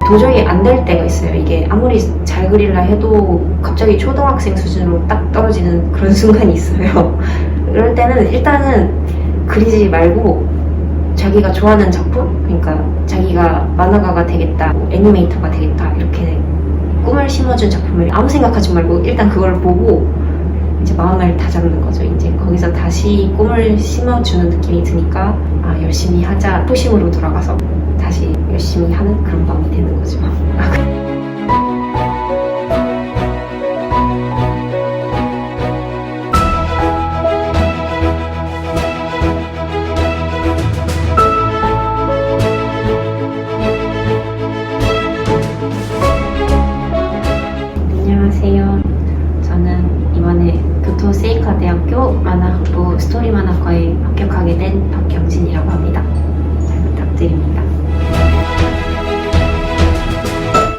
도저히 안 될 때가 있어요. 이게 아무리 잘 그리려 해도 갑자기 초등학생 수준으로 딱 떨어지는 그런 순간이 있어요. 그럴 때는 일단은 그리지 말고 자기가 좋아하는 작품, 그러니까 자기가 만화가가 되겠다, 애니메이터가 되겠다 이렇게 꿈을 심어준 작품을 아무 생각하지 말고 일단 그걸 보고 이제 마음을 다잡는 거죠. 이제 거기서 다시 꿈을 심어주는 느낌이 드니까 열심히 하자 초심으로 돌아가서 다시 열심히 하는 그런 마음이 되는 거죠. 안녕하세요. 저는 이번에 교토 세이카대학교 만화학부 스토리 만화과에 합격하게 된 박경진이라고 합니다. 잘 부탁드립니다.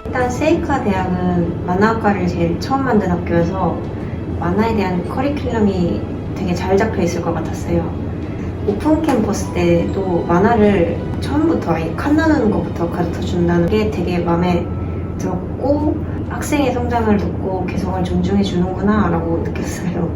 일단 세이카 대학은 만화학과를 제일 처음 만든 학교여서 만화에 대한 커리큘럼이 되게 잘 잡혀 있을 것 같았어요. 오픈 캠퍼스 때도 만화를 처음부터 아예 칸 나누는 것부터 가르쳐 준다는 게 되게 마음에 들었고 학생의 성장을 듣고 개성을 존중해 주는구나 라고 느꼈어요.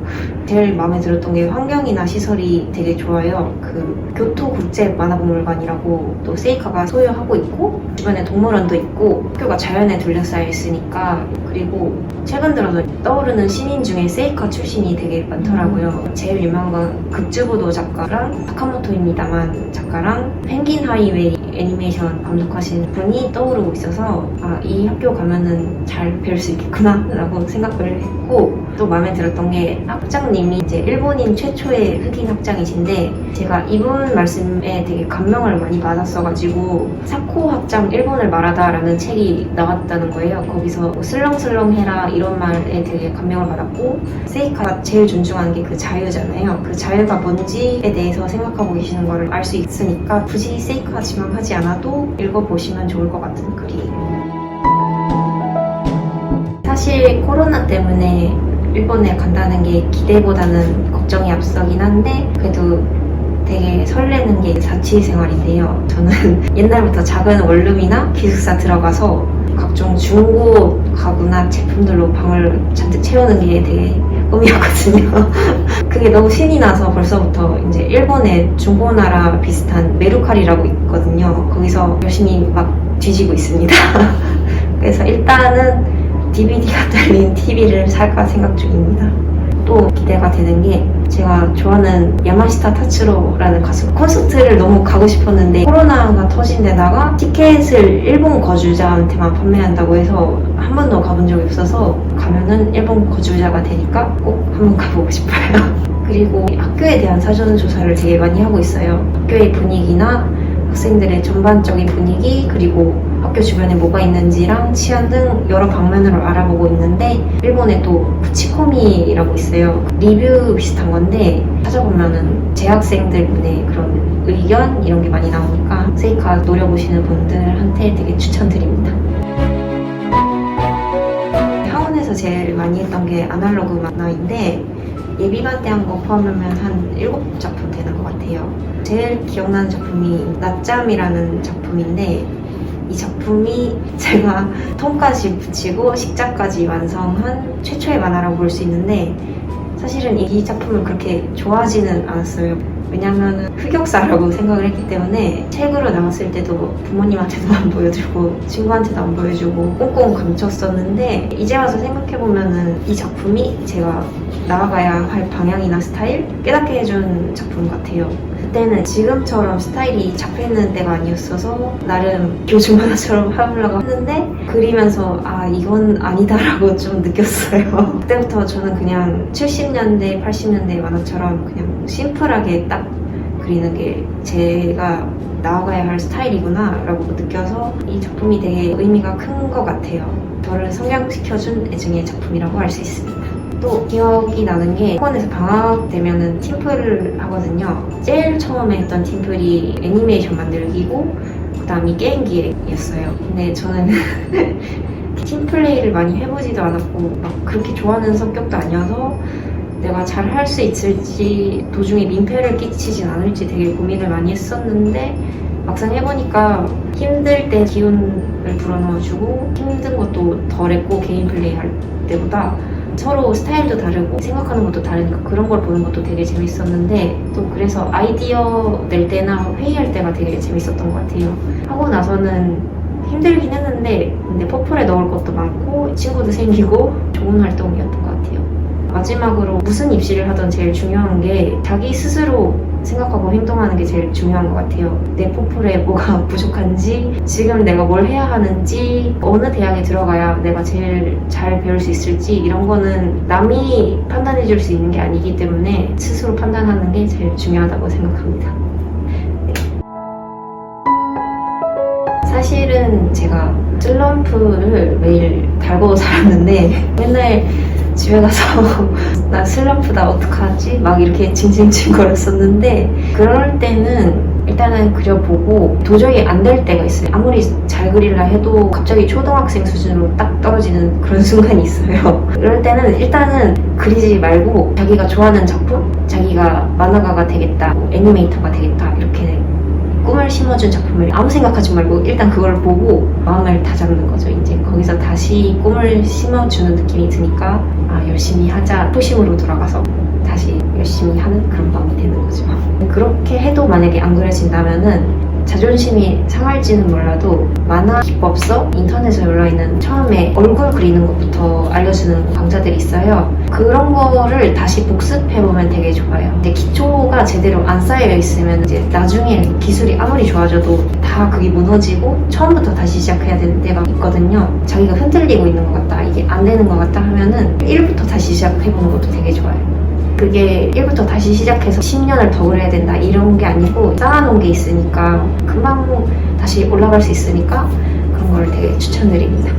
제일 마음에 들었던 게 환경이나 시설이 되게 좋아요. 그 교토국제만화박물관이라고 또 세이카가 소유하고 있고 주변에 동물원도 있고 학교가 자연에 둘러싸여 있으니까, 그리고 최근 들어서 떠오르는 신인 중에 세이카 출신이 되게 많더라고요. 제일 유명한 건 극주부도 작가랑 사카모토입니다만 작가랑 펭귄 하이웨이 애니메이션 감독하신 분이 떠오르고 있어서 이 학교 가면은 잘 배울 수 있겠구나 라고 생각을 했고, 또 마음에 들었던 게 학장님이 이제 일본인 최초의 흑인 학장이신데 제가 이분 말씀에 되게 감명을 많이 받았어가지고 사코 학장 일본을 말하다 라는 책이 나왔다는 거예요. 거기서 뭐 슬렁슬렁해라 이런 말에 되게 감명을 받았고, 세이카가 제일 존중하는 게 그 자유잖아요. 그 자유가 뭔지에 대해서 생각하고 계시는 거를 알 수 있으니까 굳이 세이카 지망하지 않아도 읽어보시면 좋을 것 같은 글이에요. 사실 코로나 때문에 일본에 간다는 게 기대보다는 걱정이 앞서긴 한데 그래도 되게 설레는 게 자취생활인데요. 저는 옛날부터 작은 원룸이나 기숙사 들어가서 각종 중고 가구나 제품들로 방을 잔뜩 채우는 게 되게 꿈이었거든요. 그게 너무 신이 나서 벌써부터 이제 일본에 중고나라 비슷한 메루카리라고 있거든요. 거기서 열심히 막 뒤지고 있습니다. 그래서 일단은 DVD가 달린 TV를 살까 생각 중입니다. 또 기대가 되는 게 제가 좋아하는 야마시타 타츠로라는 가수 콘서트를 너무 가고 싶었는데 코로나가 터진 데다가 티켓을 일본 거주자한테만 판매한다고 해서 한 번도 가본 적이 없어서 가면은 일본 거주자가 되니까 꼭 한번 가보고 싶어요. 그리고 학교에 대한 사전 조사를 되게 많이 하고 있어요. 학교의 분위기나 학생들의 전반적인 분위기, 그리고 학교 주변에 뭐가 있는지랑 치안 등 여러 방면으로 알아보고 있는데 일본에 또 구치코미라고 있어요. 리뷰 비슷한 건데 찾아보면은 재학생들분의 그런 의견 이런 게 많이 나오니까 세이카 노려보시는 분들한테 되게 추천드립니다. 학원에서 제일 많이 했던 게 아날로그 만화인데 예비반 때 한 거 포함하면 한 7작품 되는 것 같아요. 제일 기억나는 작품이 낮잠이라는 작품인데 이 작품이 제가 톤까지 붙이고 식자까지 완성한 최초의 만화라고 볼 수 있는데 사실은 이 작품을 그렇게 좋아하지는 않았어요. 왜냐면 흑역사라고 생각을 했기 때문에 책으로 나왔을 때도 부모님한테도 안 보여주고 친구한테도 안 보여주고 꽁꽁 감췄었는데 이제 와서 생각해보면은 이 작품이 제가 나아가야 할 방향이나 스타일 깨닫게 해준 작품 같아요. 그때는 지금처럼 스타일이 잡혀있는 때가 아니었어서 나름 요즘 만화처럼 하려고 했는데 그리면서 이건 아니다라고 좀 느꼈어요. 그때부터 저는 그냥 70년대 80년대 만화처럼 그냥 심플하게 딱 그리는 게 제가 나아가야 할 스타일이구나 라고 느껴서 이 작품이 되게 의미가 큰 것 같아요. 저를 성장시켜준 애증의 작품이라고 할 수 있습니다. 또 기억이 나는 게 학원에서 방학 되면은 팀플을 하거든요. 제일 처음에 했던 팀플이 애니메이션 만들기고 그 다음이 게임기였어요. 근데 저는 팀플레이를 많이 해보지도 않았고 막 그렇게 좋아하는 성격도 아니어서 내가 잘 할 수 있을지 도중에 민폐를 끼치진 않을지 되게 고민을 많이 했었는데 막상 해보니까 힘들 때 기운을 불어넣어주고 힘든 것도 덜했고 개인 플레이 할 때보다 서로 스타일도 다르고 생각하는 것도 다르니까 그런 걸 보는 것도 되게 재밌었는데 또 그래서 아이디어 낼 때나 회의할 때가 되게 재밌었던 것 같아요. 하고 나서는 힘들긴 했는데 근데 퍼플에 넣을 것도 많고 친구도 생기고 좋은 활동이었던 것 같아요. 마지막으로 무슨 입시를 하든 제일 중요한 게 자기 스스로 생각하고 행동하는 게 제일 중요한 것 같아요. 내 포플에 뭐가 부족한지, 지금 내가 뭘 해야 하는지, 어느 대학에 들어가야 내가 제일 잘 배울 수 있을지 이런 거는 남이 판단해 줄 수 있는 게 아니기 때문에 스스로 판단하는 게 제일 중요하다고 생각합니다. 네. 사실은 제가 슬럼프를 매일 달고 살았는데 맨날 집에 가서 나 슬럼프다 어떡하지? 막 이렇게 징징징거렸었는데 그럴 때는 일단은 그려보고 도저히 안 될 때가 있어요. 아무리 잘 그리려 해도 갑자기 초등학생 수준으로 딱 떨어지는 그런 순간이 있어요. 그럴 때는 일단은 그리지 말고 자기가 좋아하는 작품? 자기가 만화가가 되겠다, 애니메이터가 되겠다 이렇게 꿈을 심어준 작품을 아무 생각하지 말고 일단 그걸 보고 마음을 다잡는 거죠. 이제 거기서 다시 꿈을 심어주는 느낌이 드니까 열심히 하자 초심으로 돌아가서 다시 열심히 하는 그런 마음이 되는 거죠. 그렇게 해도 만약에 안 그려진다면은 자존심이 상할지는 몰라도 만화 기법서 인터넷에 올라있는 처음에 얼굴 그리는 것부터 알려주는 강좌들이 있어요. 그런 거를 다시 복습해보면 되게 좋아요. 근데 기초가 제대로 안 쌓여 있으면 이제 나중에 기술이 아무리 좋아져도 다 그게 무너지고 처음부터 다시 시작해야 되는 때가 있거든요. 자기가 흔들리고 있는 것 같다, 이게 안 되는 것 같다 하면은 1부터 다시 시작해보는 것도 되게 좋아요. 그게 1부터 다시 시작해서 10년을 더 그려야 된다 이런 게 아니고 쌓아놓은 게 있으니까 금방 다시 올라갈 수 있으니까 그런 걸 되게 추천드립니다.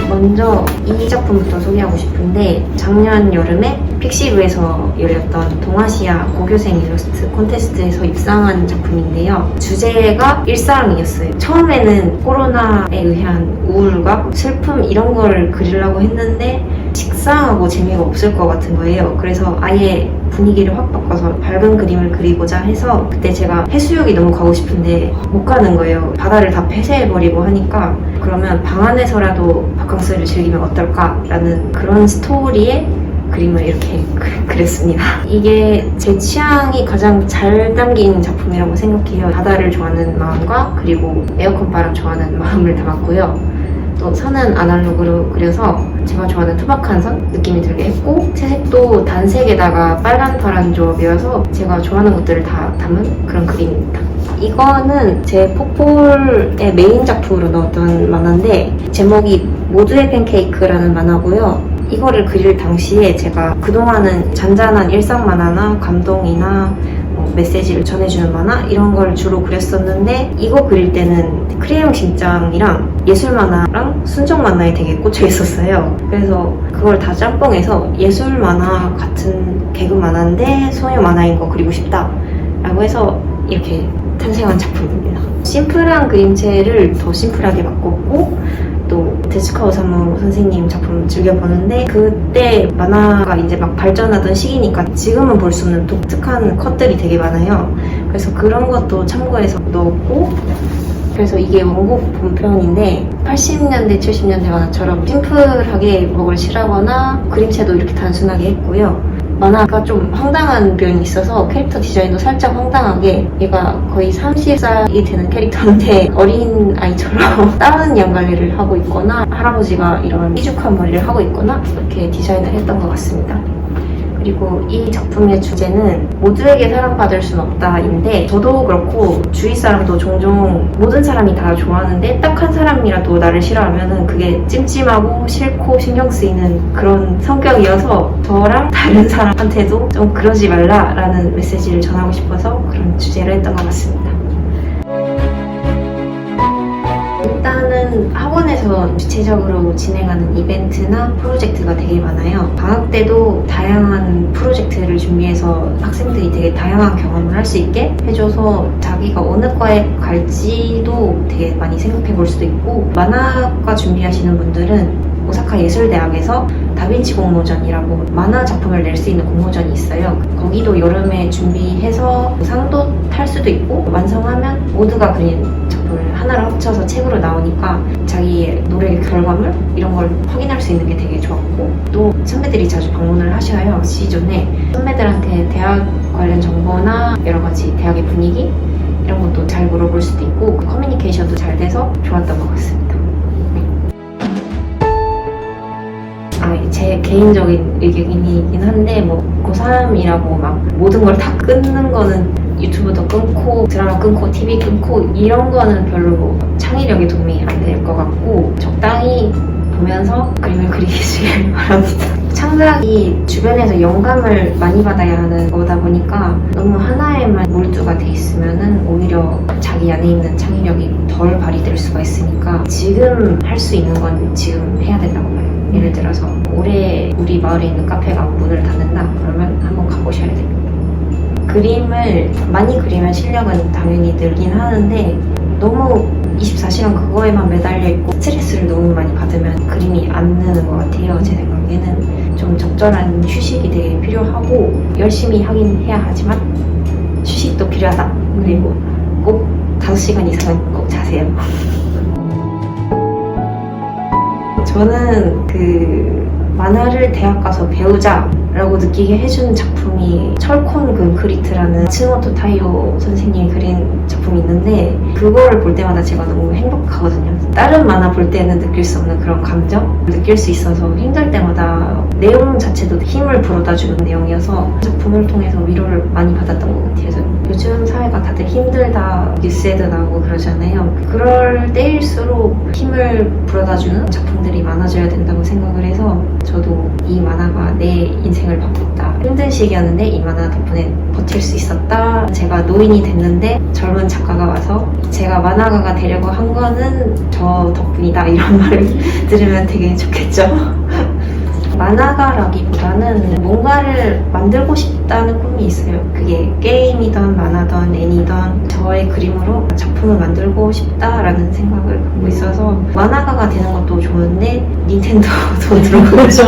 먼저 이 작품부터 소개하고 싶은데 작년 여름에 픽시브에서 열렸던 동아시아 고교생 일러스트 콘테스트에서 입상한 작품인데요. 주제가 일상이었어요. 처음에는 코로나에 의한 우울감, 슬픔 이런 걸 그리려고 했는데 식상하고 재미가 없을 것 같은 거예요. 그래서 아예 분위기를 확 바꿔서 밝은 그림을 그리고자 해서 그때 제가 해수욕이 너무 가고 싶은데 못 가는 거예요. 바다를 다 폐쇄해버리고 하니까 그러면 방 안에서라도 바캉스를 즐기면 어떨까라는 그런 스토리에 그림을 이렇게 그렸습니다. 이게 제 취향이 가장 잘 담긴 작품이라고 생각해요. 바다를 좋아하는 마음과 그리고 에어컨 바람 좋아하는 마음을 담았고요. 또 선은 아날로그로 그려서 제가 좋아하는 투박한 선 느낌이 들게 했고 채색도 단색에다가 빨간 파란 조합이어서 제가 좋아하는 것들을 다 담은 그런 그림입니다. 이거는 제 포폴의 메인 작품으로 넣었던 만화인데 제목이 모두의 팬케이크라는 만화고요. 이거를 그릴 당시에 제가 그동안은 잔잔한 일상 만화나 감동이나 메시지를 전해주는 만화 이런 걸 주로 그렸었는데 이거 그릴 때는 크레용 신짱이랑 예술 만화랑 순정 만화에 되게 꽂혀 있었어요. 그래서 그걸 다 짬뽕해서 예술 만화 같은 개그 만화인데 소녀 만화인 거 그리고 싶다 라고 해서 이렇게 탄생한 작품입니다. 심플한 그림체를 더 심플하게 바꿨고 또 데츠카 오사무 선생님 작품 즐겨보는데 그때 만화가 이제 막 발전하던 시기니까 지금은 볼 수 없는 독특한 컷들이 되게 많아요. 그래서 그런 것도 참고해서 넣었고 그래서 이게 원곡 본편인데 80년대, 70년대 만화처럼 심플하게 뭐를 칠하거나 그림체도 이렇게 단순하게 했고요. 만화가 좀 황당한 면이 있어서 캐릭터 디자인도 살짝 황당하게 얘가 거의 30살이 되는 캐릭터인데 어린 아이처럼 다른 양갈래를 하고 있거나 할아버지가 이런 삐죽한 머리를 하고 있거나 이렇게 디자인을 했던 것 같습니다. 그리고 이 작품의 주제는 모두에게 사랑받을 순 없다인데 저도 그렇고 주위 사람도 종종 모든 사람이 다 좋아하는데 딱 한 사람이라도 나를 싫어하면 그게 찜찜하고 싫고 신경 쓰이는 그런 성격이어서 저랑 다른 사람한테도 좀 그러지 말라라는 메시지를 전하고 싶어서 그런 주제를 했던 것 같습니다. 일단은 학원에서 주체적으로 진행하는 이벤트나 프로젝트가 되게 많아요. 방학 때도 다양한 프로젝트를 준비해서 학생들이 되게 다양한 경험을 할 수 있게 해줘서 자기가 어느 과에 갈지도 되게 많이 생각해 볼 수도 있고 만화과 준비하시는 분들은 오사카 예술대학에서 다빈치 공모전이라고 만화 작품을 낼 수 있는 공모전이 있어요. 거기도 여름에 준비해서 상도 탈 수도 있고 완성하면 모두가 그린 작품을 하나로 합쳐서 책으로 나오니까 자기의 노래 결과물 이런 걸 확인할 수 있는 게 되게 좋았고 또 선배들이 자주 방문을 하셔요. 시즌에 선배들한테 대학 관련 정보나 여러 가지 대학의 분위기 이런 것도 잘 물어볼 수도 있고 커뮤니케이션도 잘 돼서 좋았던 것 같습니다. 제 개인적인 의견이긴 한데 뭐 고3이라고 막 모든 걸 다 끊는 거는 유튜브도 끊고 드라마 끊고 TV 끊고 이런 거는 별로 창의력에 도움이 안 될 것 같고 적당히 보면서 그림을 그리시길 바랍니다. 창작이 주변에서 영감을 많이 받아야 하는 거다 보니까 너무 하나에만 몰두가 돼 있으면은 오히려 자기 안에 있는 창의력이 덜 발휘될 수가 있으니까 지금 할 수 있는 건 지금 해야 된다고 봐요. 예를 들어서 올해 우리 마을에 있는 카페가 문을 닫는다 그러면 한번 가보셔야 됩니다. 그림을 많이 그리면 실력은 당연히 늘긴 하는데 너무 24시간 그거에만 매달려 있고 스트레스를 너무 많이 받으면 그림이 안 느는 것 같아요. 제 생각에는 좀 적절한 휴식이 되게 필요하고 열심히 하긴 해야 하지만 휴식도 필요하다. 그리고 꼭 5시간 이상은 꼭 자세요. 저는 만화를 대학 가서 배우자라고 느끼게 해준 작품이 철콘 근크리트라는 츠모토 타이오 선생님이 그린 작품이 있는데 그거를 볼 때마다 제가 너무 행복하거든요. 다른 만화 볼 때는 느낄 수 없는 그런 감정 느낄 수 있어서 힘들 때마다 내용 자체도 힘을 불어다주는 내용이어서 작품을 통해서 위로를 많이 받았던 것 같아요. 그래서 요즘 사회가 다들 힘들다 뉴스에도 나오고 그러잖아요. 그럴 때일수록 힘을 불어다주는 작품들이 많아져야 된다고 생각을 해서 저도 이 만화가 내 인생을 바꿨다. 힘든 시기였는데 이 만화 덕분에 버틸 수 있었다. 제가 노인이 됐는데 젊은 작가가 와서 제가 만화가가 되려고 한 거는 저 덕분이다. 이런 말을 들으면 되게 좋겠죠. 만화가라기보다는 뭔가를 만들고 싶다는 꿈이 있어요. 그게 게임이든 만화든 애니든 저의 그림으로 작품을 만들고 싶다라는 생각을 갖고 있어서 만화가가 되는 것도 좋은데 닌텐도 돈 들어가고 싶어